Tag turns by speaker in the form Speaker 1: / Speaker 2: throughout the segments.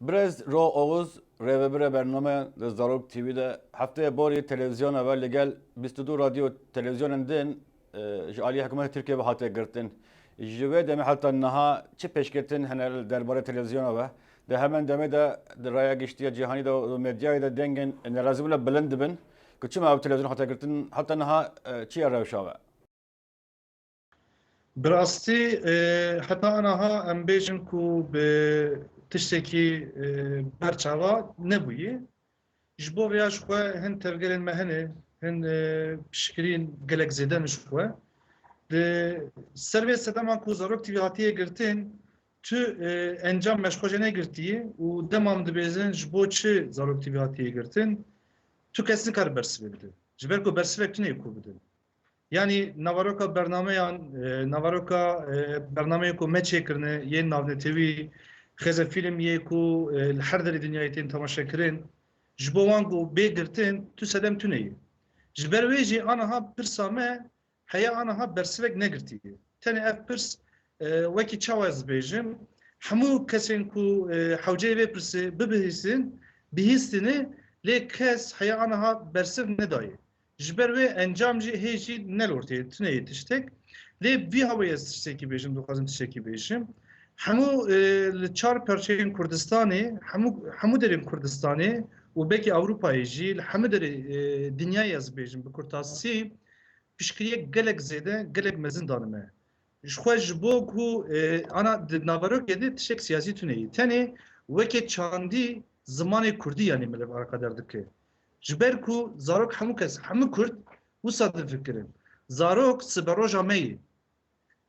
Speaker 1: برز رو اوز ریوبر برنامه زاروک تیوی ده هفته باری تلویزیون اول لگل 22 رادیو تلویزیون اندن جالی حکومت ترکیه به حاطه گرتن جوه دم حتی نها چه پیش گرتن هنر درباره تلویزیون و ده همان دم ده رای گشتی جهانی ده مدیای ده دنگن نرازی بلا بلند بن که چه ما تلویزیون حاطه گرتن حتی نها چی روشاوه
Speaker 2: براستی حتی آنها ام بیشن کو به تشتکی برچاوا نبویی جبو ویاش خو هن ترگلن مهنه هن پشکرین گلک زیدن شخو de servê sedema ku zarok tîvîhatiye girtin tu encam meşxojene girtiye û demam dibêjin ji bo çi zarok tîvîhatiye girtin tu kesin kar bersivê bidin ji ber ku bersivek tunê ku bidin yani navaroka bernameyan navaroka bernameyê ku me çêkirine yên navnetewî xeze film yê ku li her derê dinyayê tên temaşe kirin ji bo wan ku bê girtin tu sedem tuneyî ji ber wê jî aniha pirsa me heya aniha bersivek negirtiye tenê ev pirs wekî çawa ez dibêjim hemû kesên ku hewceyê vê pirsê bibihîstin bihîstînê lê kes heya aniha bersiv nedaye ji ber wê encam jî hê jî nelortê tuneyê tiştek lê vî hewayê ez tiştekî bêjim dixwazim tiştekî bêjim hemû li çar perçeyên Kurdistanê hemû derên Kurdistanê û belkî Ewropayê jî li hemû derê dinyayê ez bêjim bi kurtasî piştgiriyek gelek zêde gelek mezin danime ji xwe ji bo ku ana di naverokê de tişek siyasî tuneyî tenê wekê çandî zimanê Kurdî yanî milev alqedar dike ji ber ku zarok hemû kes hemû Kurd wisa difikirin zarok siberoja me yê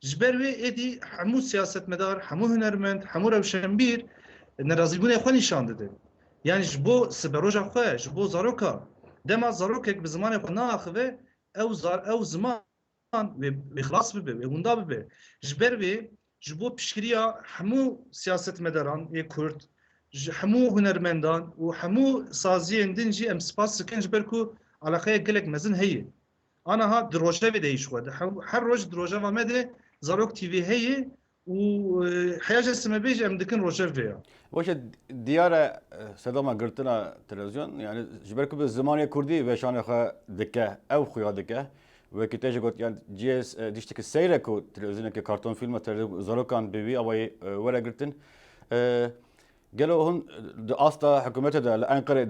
Speaker 2: ji ber wê êdî hemû siyasetmedar hemû hunermend hemû rewşenbîr nerazîbûnê xwe nîşan dide yani ji bo siberoja xwe ji bo zaroka dema zarokek bi zimanê xwe naaxive ew ziman wê xilas bibe wê hûnda bibe ji ber wê ji bo piştgiriya hemû siyasetmedaran ê Kurd ji hemû hunermendan û hemû saziyên din jî em spas dikin ji ber ku alaqeya gelek mezin heye aniha di rojevê de hîş xwe her roj di rojeva me de zarok TV heye û heya ji simebê jî em dikin rojev vê ya
Speaker 1: باشه دیار صدام گرتنا تلویزیون یعنی جبر که زمانی کردی و شان خو دکه او خویا دکه و که تیجه گفت یعنی جیس دیشتی که سیره کو تلویزیون که کارتون فیلم تر زاروکان بیبی اوای ولا گرتن گلو هون استا حکومت ده انقره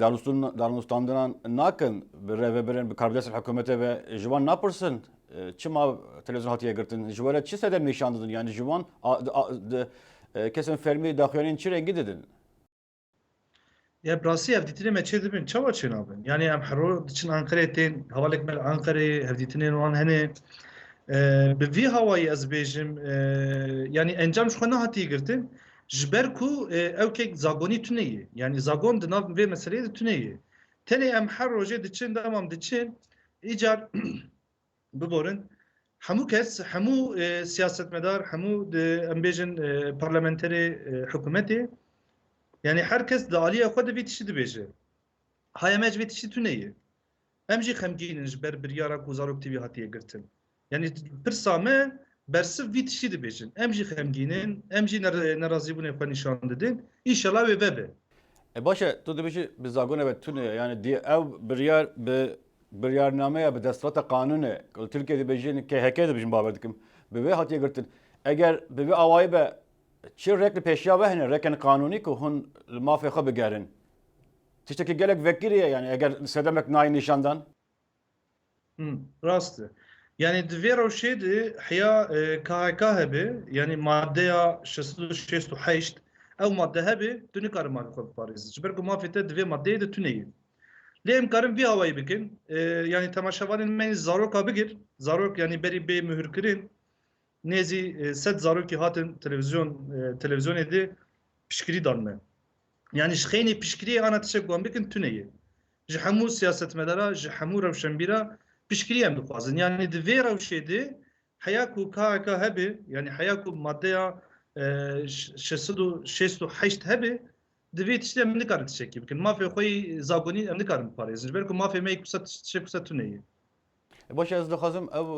Speaker 1: دارنستاندن ناکن به برن به کاربلاس حکومت و جوان نپرسن چما تلویزیون هاتیه گرتن جواره چی سدم نشان دادن یعنی جوان kesin fermi daxilin çi rengi dedin?
Speaker 2: Ya brasî hevdîtinê me çê dibin çawa çê nabin yani em hero diçin Ankara'ya tên hevalek me li Ankara'yê hevdîtinên wan hene bi vî hawayê ez bêjim yani encam ji xwe nehatiye girtin ji ber ku ewkek zagonî tuneyê yani zagon di nav vê meseleyê de tuneyê tenê em her rojê diçin demam diçin îcar biborin hemû kes hemû siyasetmedar hemû em bêjin parlamenterê hikûmetê yani herkes di aliya xwe de vê tiştî dibêje haya me ji vê tiştî tuneyê em jî xemgînin ji ber biryara ku zarok TV hatiye girtin yani pirsa me bersiv vî tiştî dibêjin em jî xemgînin em jî nerazîbûnê xwe nîşan didin îşellah wê vebe
Speaker 1: باشه تو dibêjî bi zagone ve tune yani diye ev biryarnameye bi destfata kanûne Türkiye dibêjin KHK dibêjin bawer dikim bi vê hatiye girtin eger bi vê awayî be çi rek li pêşiya ve hene reken kanûnî ku hûn li mafê xwe bigerin tiştekî gelek vekiriye yani eger sedemek nayê nîşandan
Speaker 2: rast e yani di vê rewşê de heya KHK hebe yani maddeya 68 ew madde hebe tu nikarin malê xwe biparêzî ji ber ku mafê te di vê maddeyê de tuneyî lê em karin vî hawayê bikin yani temaşevanên me zaroka bigir zarok yani berî bê mühürkirin nêzî sed zarokî hatin televizyonê de piştgirî dan me yani ji xênê piştgiriyê ana tişek wan bikin tuneyê ji hemû siyasetmedara ji hemû rewşenbîra piştgirî em dixwazin yani di vê rewşê de heya ku KHK hebe yani heya ku maddeya 68 hebe di vê tiştê em nikarin tişekî bikin mafê xwe zagonî em nikarin biparêzin ji ber ku mafê me tişek wisa tuneyê
Speaker 1: باشه ez dixwazim ev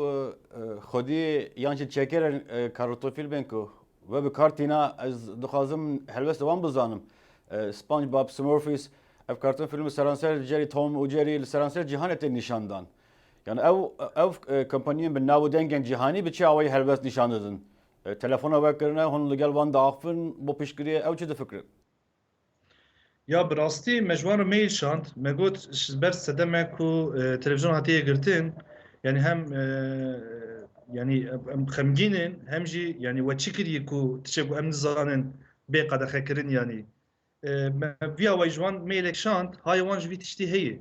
Speaker 1: xwedî yan jî çêkerên karotofîl bên ku ve bi kartîna ez dixwazim helbest wan bizanim SpongeBob, Smurfs, ev kartun filmi seranser Jerry, Tom و Jerry seranser cihanet nişandan. Yani ev kampanyanın bir navu dengen cihani bir çağvayı helbet nişanladın. Telefona bakırına onun legal van dağıfın bu pişkiriye ev çi de fikri.
Speaker 2: Ya bi rastî me ji wan re mail şand, me got ji ber sedeme ku televizyon hatiye girtin, yani hem yani em xemgînin hem jî yani we çi kiriye ku tişek ku em nizanin bê qedexe yani. Me viya we ji wan mailek şand, hayê wan ji vî tiştî heye.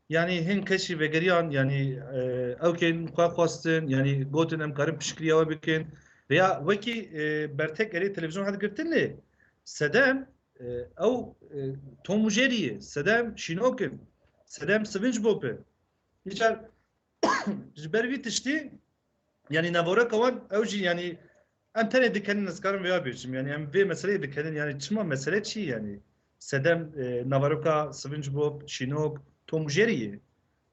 Speaker 2: Yani hin keşi vegeriyan yani evkên xwe xwastin yani gotin em karin piştgiriya we bikin veya wekî bertek erê televizyon hat girtin lê sedem ew Tom û Jerry'ye sedem şînokin sedem SpongeBob'e îcar ji ber vî tiştî yani nevoreka wan ew jî yani em tenê dikenin ez karim veya bêjim yani em vê meseleyê dikenin yani çima mesele çi yani sedem nevoreka SpongeBob şînok Tom û Jerry'ye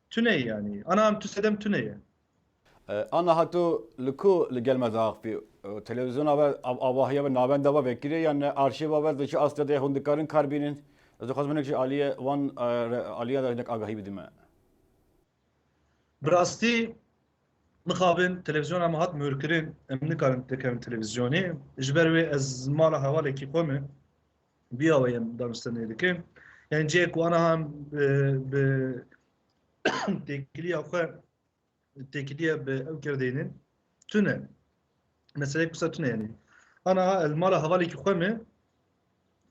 Speaker 2: tüne yani. Anam tu sedem tüneye.
Speaker 1: Ana hatu liku gelme dağıfı. Televizyona ve avahiye ve naben dava vekili yani arşiva ve dışı aslında hundikarın karbinin. Ez xwazim ki Aliye wan Aliye da hinek agahi bidime.
Speaker 2: Birastî mixabin televizyona me hat mürkirin em nikarin tekevin televizyonê ji ber wê ez mala hevalekî xwe me biya we em danûstenê dikim. Yani cêk ku ana hem bi têkiliya xwe têkiliye bi ew kerdênin tune. Meselek kusa tune yani. Ana el mala hevalekî xwe me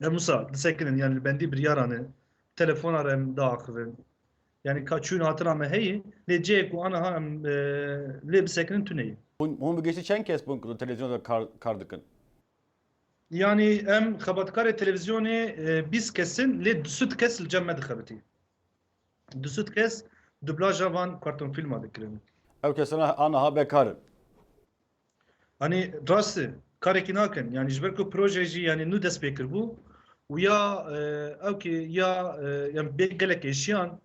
Speaker 2: Musa disekinin yani bendi bir yaranı telefona rem dağıkıvın. Yani kaçın hatına me heyi le cek u ana ham le bisekinin tüneyi.
Speaker 1: Hun bir geçti çen kes bu televizyonda kardıkın.
Speaker 2: Yani em xebatkar televizyonu biz kesin le düsüt kes il cemme dixebiti. Düsüt kes dublaja van karton filma dikirin.
Speaker 1: Ev kesene ana ha bekarın.
Speaker 2: Hani rastı kareki nakin yani jberko projeji yani nu despekir bu. U ya ev ki ya yani gelek eşyan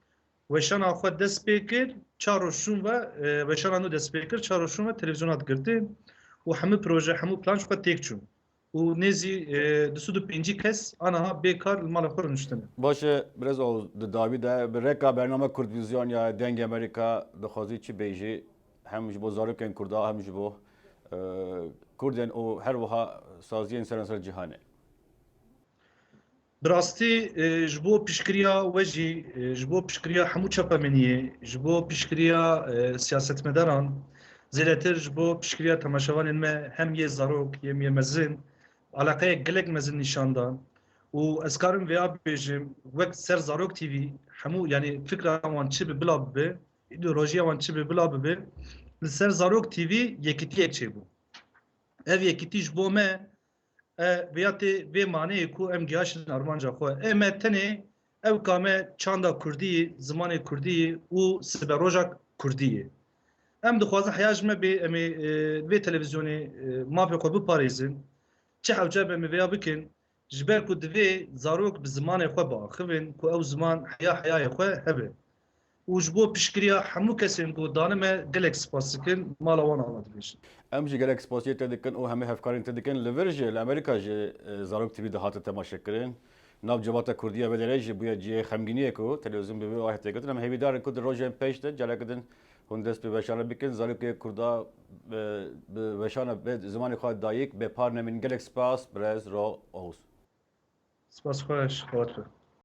Speaker 2: weşana xwe dest pê kir çaroşûn ve weşana nû dest pê kir çaroşûn ve televizyonat girtin û hemû proje hemû plan xwe têk çûn û nêzî di sûd û pêncî kes aniha bêkar li mala xwe rûniştine.
Speaker 1: Başı biraz o Davi de bir reka bername Kurd Vizyon ya Deng Amerika dixwazi çi bêjî hem ji bo zarokên Kurda hem ji bo Kurdên û her wiha saziyên seranser cîhanê.
Speaker 2: Bi rastî ji bo piştgiriya we jî ji bo piştgiriya hemû çepemeniyê ji bo piştgiriya siyasetmedaran zêdetir ji bo piştgiriya temaşevanên me hem yê zarok hem yê mezin alaqeyek gelek mezin nîşandan û ez karim vêya bêjim wek ser Zarok TV hemû yani fikra wan çi bi bila bibe îdeolojiya wan çi bi bila bibe li ser Zarok TV yekîtiyek çêbû. Ev yekîtî ji bo me vêya tê vê maneyê ku em gihaşin armanca xwe em e tenê ew kame çanda Kurdî, zimanê Kurdî û siberojak Kurdî. Em dixwazin heya ji me bê em ê vê televizyonê mafê xwe biparêzin çi hewce be em ê vêya bikin ji ber ku divê zarok bi zimanê xwe biaxivin ku ew ziman heya heyayê xwe hebe. û ji bo piştgiriya hemû kesên ku dane me gelek spas dikin mala wan ala dibêjin.
Speaker 1: Em jî gelek spasiyê te dikin û hemê hevkarên te dikin li vir jî li Amerîka jî Zarok TV de hate temaşekirin. Nav civata Kurdiya velêre jî bûye cihê xemgîniyê ku televizyon bi wê ahê têkirtin em hêvîdarin ku di rojên pêş de carekidin hûn dest bi weşana bikin zarokê Kurda bi weşana bê zimanê xwe dayîk bê par nemin gelek spas birez ro oz.
Speaker 2: Spas xweş xewat be.